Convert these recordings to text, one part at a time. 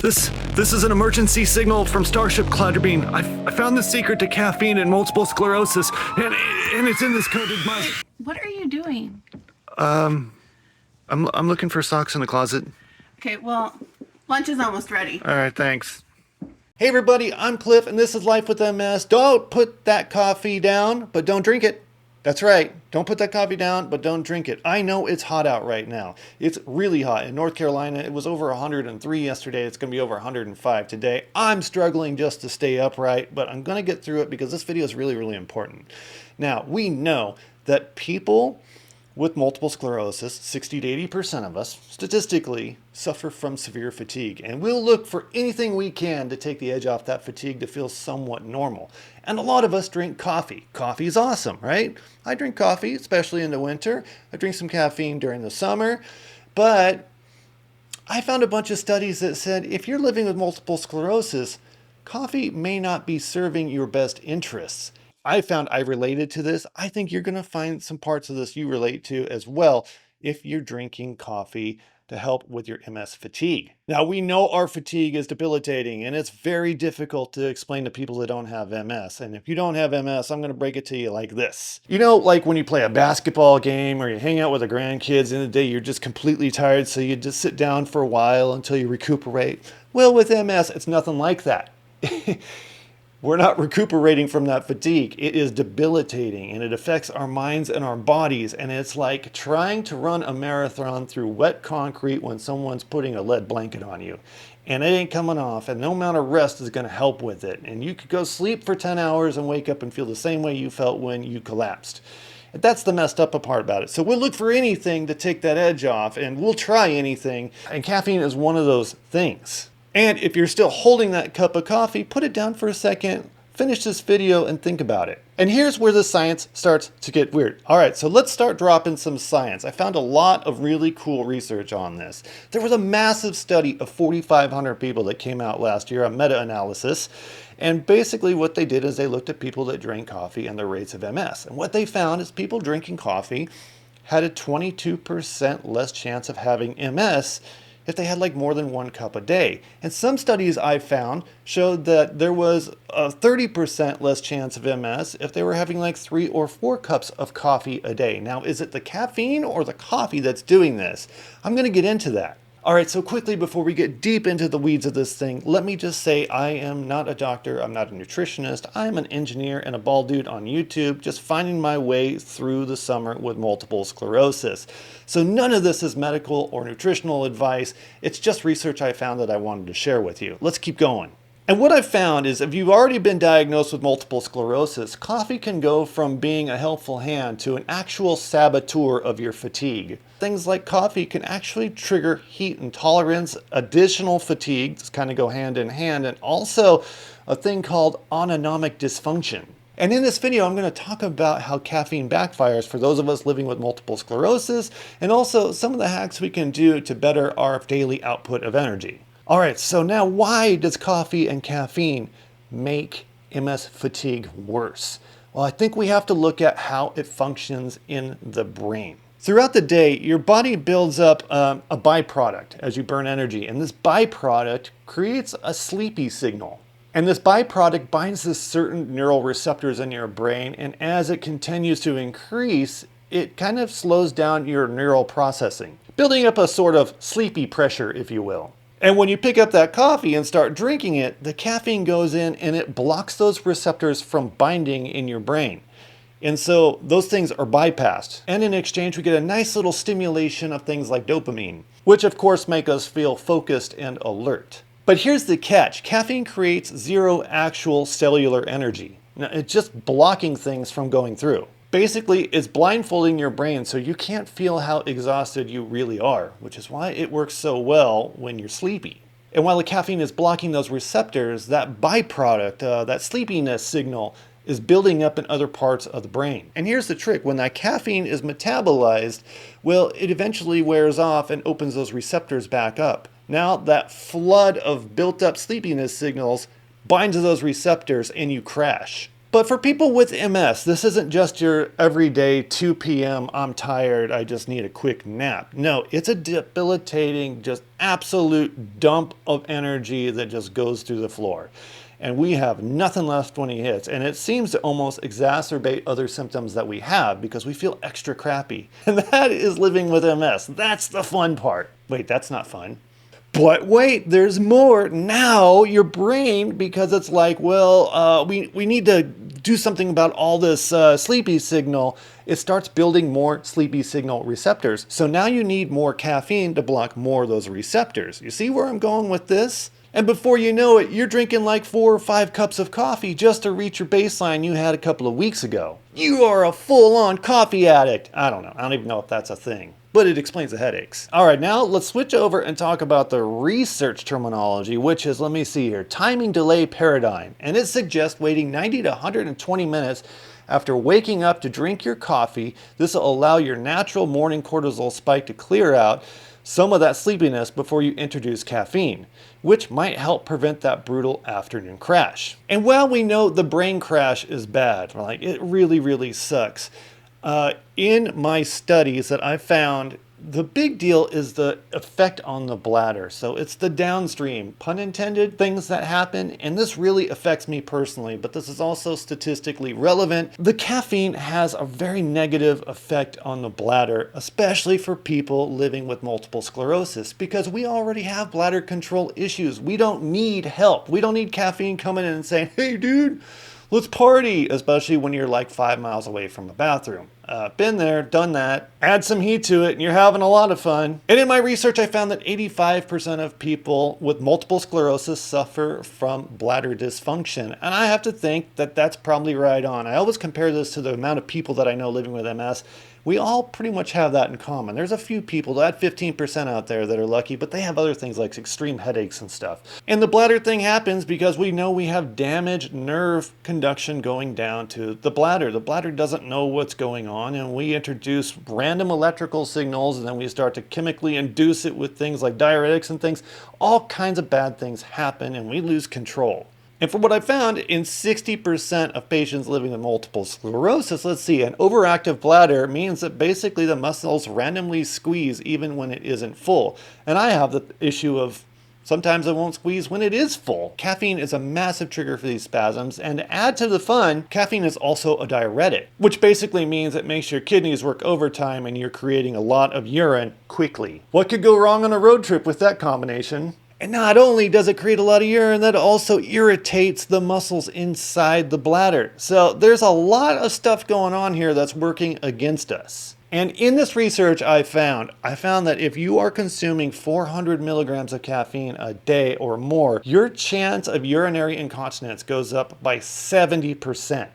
This is an emergency signal from Starship, Cladribine. I found the secret to caffeine and multiple sclerosis, and it's in this coded mask. What are you doing? I'm looking for socks in the closet. Okay, well, lunch is almost ready. All right, thanks. Hey everybody, I'm Cliff, and this is Life with MS. Don't put that coffee down, but don't drink it. That's right. Don't put that coffee down, but don't drink it. I know it's hot out right now. It's really hot. In North Carolina, it was over 103 yesterday. It's going to be over 105 today. I'm struggling just to stay upright, but I'm going to get through it because this video is really, really important. Now, we know that people with multiple sclerosis, 60 to 80% of us, statistically, suffer from severe fatigue. And we'll look for anything we can to take the edge off that fatigue to feel somewhat normal. And a lot of us drink coffee. Coffee is awesome, right? I drink coffee, especially in the winter. I drink some caffeine during the summer. But I found a bunch of studies that said if you're living with multiple sclerosis, coffee may not be serving your best interests. I found I related to this. I think you're going to find some parts of this you relate to as well if you're drinking coffee to help with your MS fatigue. Now, we know our fatigue is debilitating, and it's very difficult to explain to people that don't have MS. And if you don't have MS, I'm going to break it to you like this. You know, like when you play a basketball game or you hang out with the grandkids in the day, you're just completely tired, so you just sit down for a while until you recuperate. Well, with MS, it's nothing like that. We're not recuperating from that fatigue. It is debilitating, and it affects our minds and our bodies. And it's like trying to run a marathon through wet concrete when someone's putting a lead blanket on you. And it ain't coming off, and no amount of rest is going to help with it. And you could go sleep for 10 hours and wake up and feel the same way you felt when you collapsed. That's the messed up part about it. So we'll look for anything to take that edge off, and we'll try anything. And caffeine is one of those things. And if you're still holding that cup of coffee, put it down for a second, finish this video, and think about it. And here's where the science starts to get weird. All right, so let's start dropping some science. I found a lot of really cool research on this. There was a massive study of 4,500 people that came out last year, a meta-analysis. And basically what they did is they looked at people that drank coffee and their rates of MS. And what they found is people drinking coffee had a 22% less chance of having MS if they had like more than 1 cup a day. And some studies I found showed that there was a 30% less chance of MS if they were having like 3 or 4 cups of coffee a day. Now, is it the caffeine or the coffee that's doing this? I'm going to get into that. All right, so quickly before we get deep into the weeds of this thing, let me just say I am not a doctor, I'm not a nutritionist, I'm an engineer and a bald dude on YouTube just finding my way through the summer with multiple sclerosis. So none of this is medical or nutritional advice, it's just research I found that I wanted to share with you. Let's keep going. And what I've found is if you've already been diagnosed with multiple sclerosis, coffee can go from being a helpful hand to an actual saboteur of your fatigue. Things like coffee can actually trigger heat intolerance, additional fatigue, this kind of go hand in hand, and also a thing called autonomic dysfunction. And in this video, I'm going to talk about how caffeine backfires for those of us living with multiple sclerosis, and also some of the hacks we can do to better our daily output of energy. All right, so now why does coffee and caffeine make MS fatigue worse? Well, I think we have to look at how it functions in the brain. Throughout the day, your body builds up a byproduct as you burn energy, and this byproduct creates a sleepy signal. And this byproduct binds to certain neural receptors in your brain, and as it continues to increase, it kind of slows down your neural processing, building up a sort of sleepy pressure, if you will. And when you pick up that coffee and start drinking it, the caffeine goes in and it blocks those receptors from binding in your brain. And so those things are bypassed. And in exchange, we get a nice little stimulation of things like dopamine, which of course make us feel focused and alert. But here's the catch. Caffeine creates zero actual cellular energy. Now, it's just blocking things from going through. Basically, it's blindfolding your brain so you can't feel how exhausted you really are, which is why it works so well when you're sleepy. And while the caffeine is blocking those receptors, that byproduct, that sleepiness signal, is building up in other parts of the brain. And here's the trick. When that caffeine is metabolized, well, it eventually wears off and opens those receptors back up. Now that flood of built up sleepiness signals binds to those receptors and you crash. But for people with MS, this isn't just your everyday 2 p.m. I'm tired, I just need a quick nap. No, it's a debilitating, just absolute dump of energy that just goes through the floor. And we have nothing left when he hits. And it seems to almost exacerbate other symptoms that we have because we feel extra crappy. And that is living with MS. That's the fun part. Wait, that's not fun. But wait, there's more. Now your brain, because it's like, well, we need to do something about all this sleepy signal, it starts building more sleepy signal receptors. So now you need more caffeine to block more of those receptors. You see where I'm going with this? And before you know it, you're drinking like 4 or 5 cups of coffee just to reach your baseline you had a couple of weeks ago. You are a full-on coffee addict. I don't know. I don't even know if that's a thing. But it explains the headaches. All right, now let's switch over and talk about the research terminology, which is, let me see here, timing delay paradigm. And it suggests waiting 90 to 120 minutes after waking up to drink your coffee. This will allow your natural morning cortisol spike to clear out some of that sleepiness before you introduce caffeine, which might help prevent that brutal afternoon crash. And while we know the brain crash is bad, like it really, really sucks, in my studies that I found, the big deal is the effect on the bladder. So it's the downstream, pun intended, things that happen. And this really affects me personally, but this is also statistically relevant. The caffeine has a very negative effect on the bladder, especially for people living with multiple sclerosis, because we already have bladder control issues. We don't need help. We don't need caffeine coming in and saying, hey dude, let's party, especially when you're like 5 miles away from a bathroom. Been there, done that. Add some heat to it and you're having a lot of fun. And in my research, I found that 85% of people with multiple sclerosis suffer from bladder dysfunction. And I have to think that that's probably right on. I always compare this to the amount of people that I know living with MS. We all pretty much have that in common. There's a few people, that 15% out there that are lucky, but they have other things like extreme headaches and stuff. And the bladder thing happens because we know we have damaged nerve conduction going down to the bladder. The bladder doesn't know what's going on, and we introduce random electrical signals, and then we start to chemically induce it with things like diuretics and things. All kinds of bad things happen, and we lose control. And from what I found, in 60% of patients living with multiple sclerosis, let's see, an overactive bladder means that basically the muscles randomly squeeze even when it isn't full. And I have the issue of sometimes it won't squeeze when it is full. Caffeine is a massive trigger for these spasms. And to add to the fun, caffeine is also a diuretic, which basically means it makes your kidneys work overtime and you're creating a lot of urine quickly. What could go wrong on a road trip with that combination? And not only does it create a lot of urine, that also irritates the muscles inside the bladder. So there's a lot of stuff going on here that's working against us. And in this research I found that if you are consuming 400 milligrams of caffeine a day or more, your chance of urinary incontinence goes up by 70%.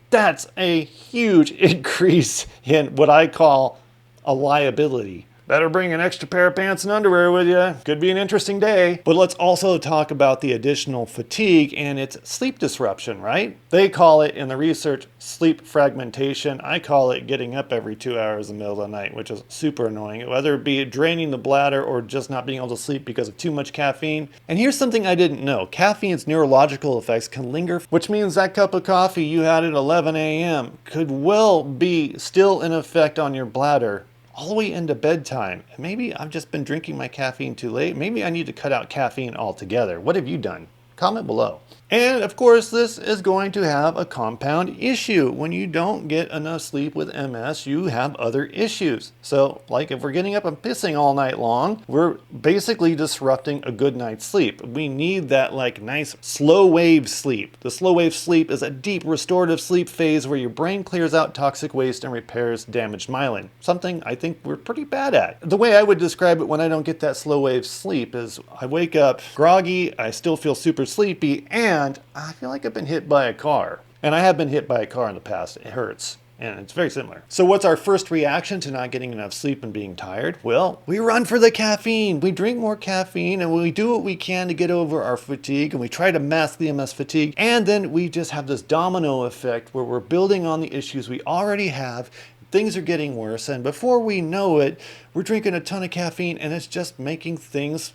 That's a huge increase in what I call a liability. Better bring an extra pair of pants and underwear with you. Could be an interesting day. But let's also talk about the additional fatigue and its sleep disruption, right? They call it in the research sleep fragmentation. I call it getting up every 2 hours in the middle of the night, which is super annoying, whether it be draining the bladder or just not being able to sleep because of too much caffeine. And here's something I didn't know. Caffeine's neurological effects can linger, which means that cup of coffee you had at 11 a.m. could well be still in effect on your bladder all the way into bedtime. And maybe I've just been drinking my caffeine too late. Maybe I need to cut out caffeine altogether. What have you done? Comment below. And of course, this is going to have a compound issue. When you don't get enough sleep with MS, you have other issues. So like if we're getting up and pissing all night long, we're basically disrupting a good night's sleep. We need that like nice slow wave sleep. The slow wave sleep is a deep restorative sleep phase where your brain clears out toxic waste and repairs damaged myelin. Something I think we're pretty bad at. The way I would describe it when I don't get that slow wave sleep is I wake up groggy, I still feel super sleepy, and I feel like I've been hit by a car. And I have been hit by a car in the past. It hurts. And it's very similar. So what's our first reaction to not getting enough sleep and being tired? Well, we run for the caffeine. We drink more caffeine and we do what we can to get over our fatigue, and we try to mask the MS fatigue. And then we just have this domino effect where we're building on the issues we already have. Things are getting worse. And before we know it, we're drinking a ton of caffeine and it's just making things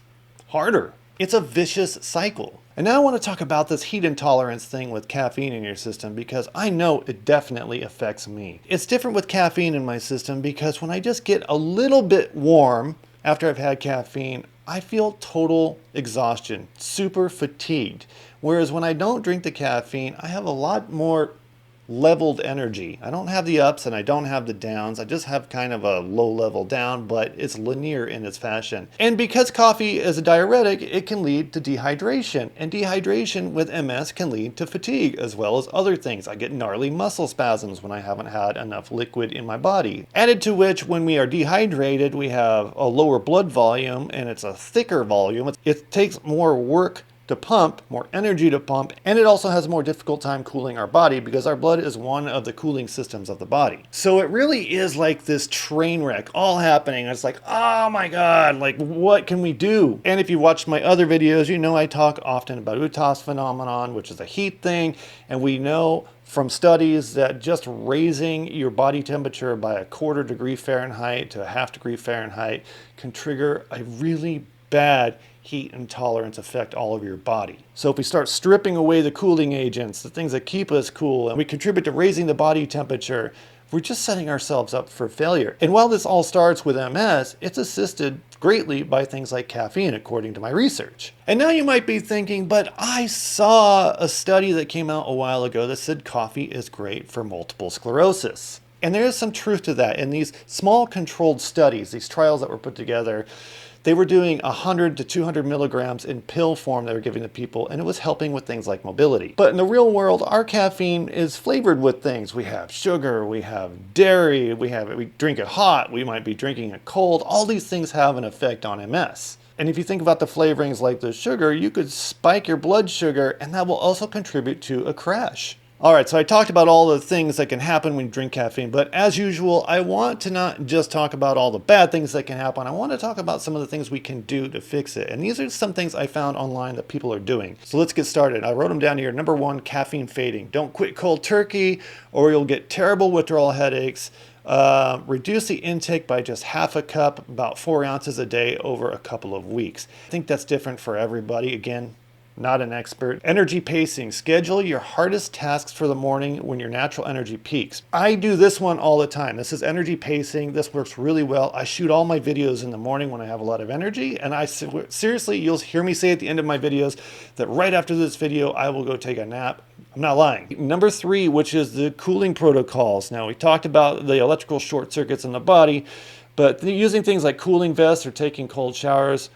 harder. It's a vicious cycle. And now I want to talk about this heat intolerance thing with caffeine in your system, because I know it definitely affects me. It's different with caffeine in my system because when I just get a little bit warm after I've had caffeine, I feel total exhaustion, super fatigued. Whereas when I don't drink the caffeine, I have a lot more leveled energy. I don't have the ups and I don't have the downs. I just have kind of a low level down, but it's linear in its fashion. And because coffee is a diuretic, it can lead to dehydration. And dehydration with MS can lead to fatigue as well as other things. I get gnarly muscle spasms when I haven't had enough liquid in my body. Added to which, when we are dehydrated, we have a lower blood volume and it's a thicker volume. It takes more work to pump, more energy to pump, and it also has a more difficult time cooling our body because our blood is one of the cooling systems of the body. So it really is like this train wreck all happening. It's like, oh my God, like what can we do? And if you watched my other videos, you know I talk often about Uhthoff's phenomenon, which is a heat thing, and we know from studies that just raising your body temperature by 1/4 degree Fahrenheit to 1/2 degree Fahrenheit can trigger a really bad heat intolerance affect all of your body. So if we start stripping away the cooling agents, the things that keep us cool, and we contribute to raising the body temperature, we're just setting ourselves up for failure. And while this all starts with MS, it's assisted greatly by things like caffeine, according to my research. And now you might be thinking, but I saw a study that came out a while ago that said coffee is great for multiple sclerosis. And there is some truth to that. In these small controlled studies, these trials that were put together, they were doing 100 to 200 milligrams in pill form they were giving to people, and it was helping with things like mobility. But in the real world, our caffeine is flavored with things. We have sugar, we have dairy, we drink it hot, we might be drinking it cold. All these things have an effect on MS. And if you think about the flavorings like the sugar, you could spike your blood sugar, and that will also contribute to a crash. All right, so I talked about all the things that can happen when you drink caffeine, but as usual, I want to not just talk about all the bad things that can happen. I want to talk about some of the things we can do to fix it. And these are some things I found online that people are doing. So let's get started. I wrote them down here. Number 1, caffeine fading. Don't quit cold turkey or you'll get terrible withdrawal headaches. Reduce the intake by just 1/2 cup, about 4 ounces a day over a couple of weeks. I think that's different for everybody. Again, not an expert. Energy pacing. Schedule your hardest tasks for the morning when your natural energy peaks. I do this one all the time. This is energy pacing. This works really well. I shoot all my videos in the morning when I have a lot of energy, and seriously, you'll hear me say at the end of my videos that right after this video, I will go take a nap. I'm not lying. Number 3, which is the cooling protocols. Now, we talked about the electrical short circuits in the body, but using things like cooling vests or taking cold showers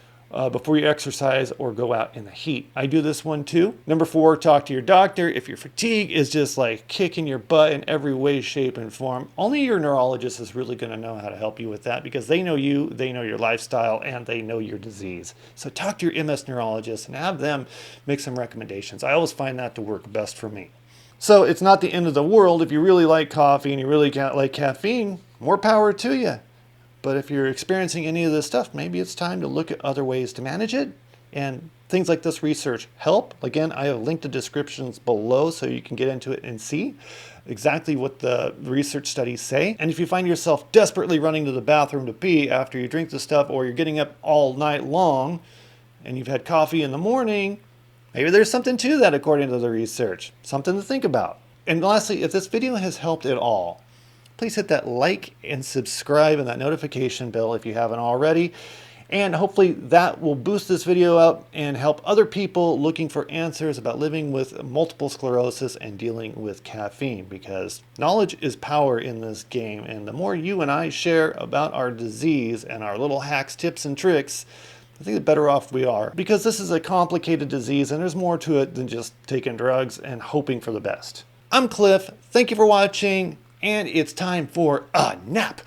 before you exercise or go out in the heat. I do this one too. Number 4, talk to your doctor. If your fatigue is just like kicking your butt in every way, shape, and form, only your neurologist is really going to know how to help you with that because they know you, they know your lifestyle, and they know your disease. So talk to your MS neurologist and have them make some recommendations. I always find that to work best for me. So it's not the end of the world. If you really like coffee and you really can't like caffeine, more power to you. But if you're experiencing any of this stuff, maybe it's time to look at other ways to manage it. And things like this research help. Again, I have linked to descriptions below so you can get into it and see exactly what the research studies say. And if you find yourself desperately running to the bathroom to pee after you drink the stuff, or you're getting up all night long and you've had coffee in the morning, maybe there's something to that according to the research. Something to think about. And lastly, if this video has helped at all, please hit that like and subscribe and that notification bell if you haven't already. And hopefully that will boost this video up and help other people looking for answers about living with multiple sclerosis and dealing with caffeine, because knowledge is power in this game. And the more you and I share about our disease and our little hacks, tips, and tricks, I think the better off we are, because this is a complicated disease and there's more to it than just taking drugs and hoping for the best. I'm Cliff. Thank you for watching. And it's time for a nap.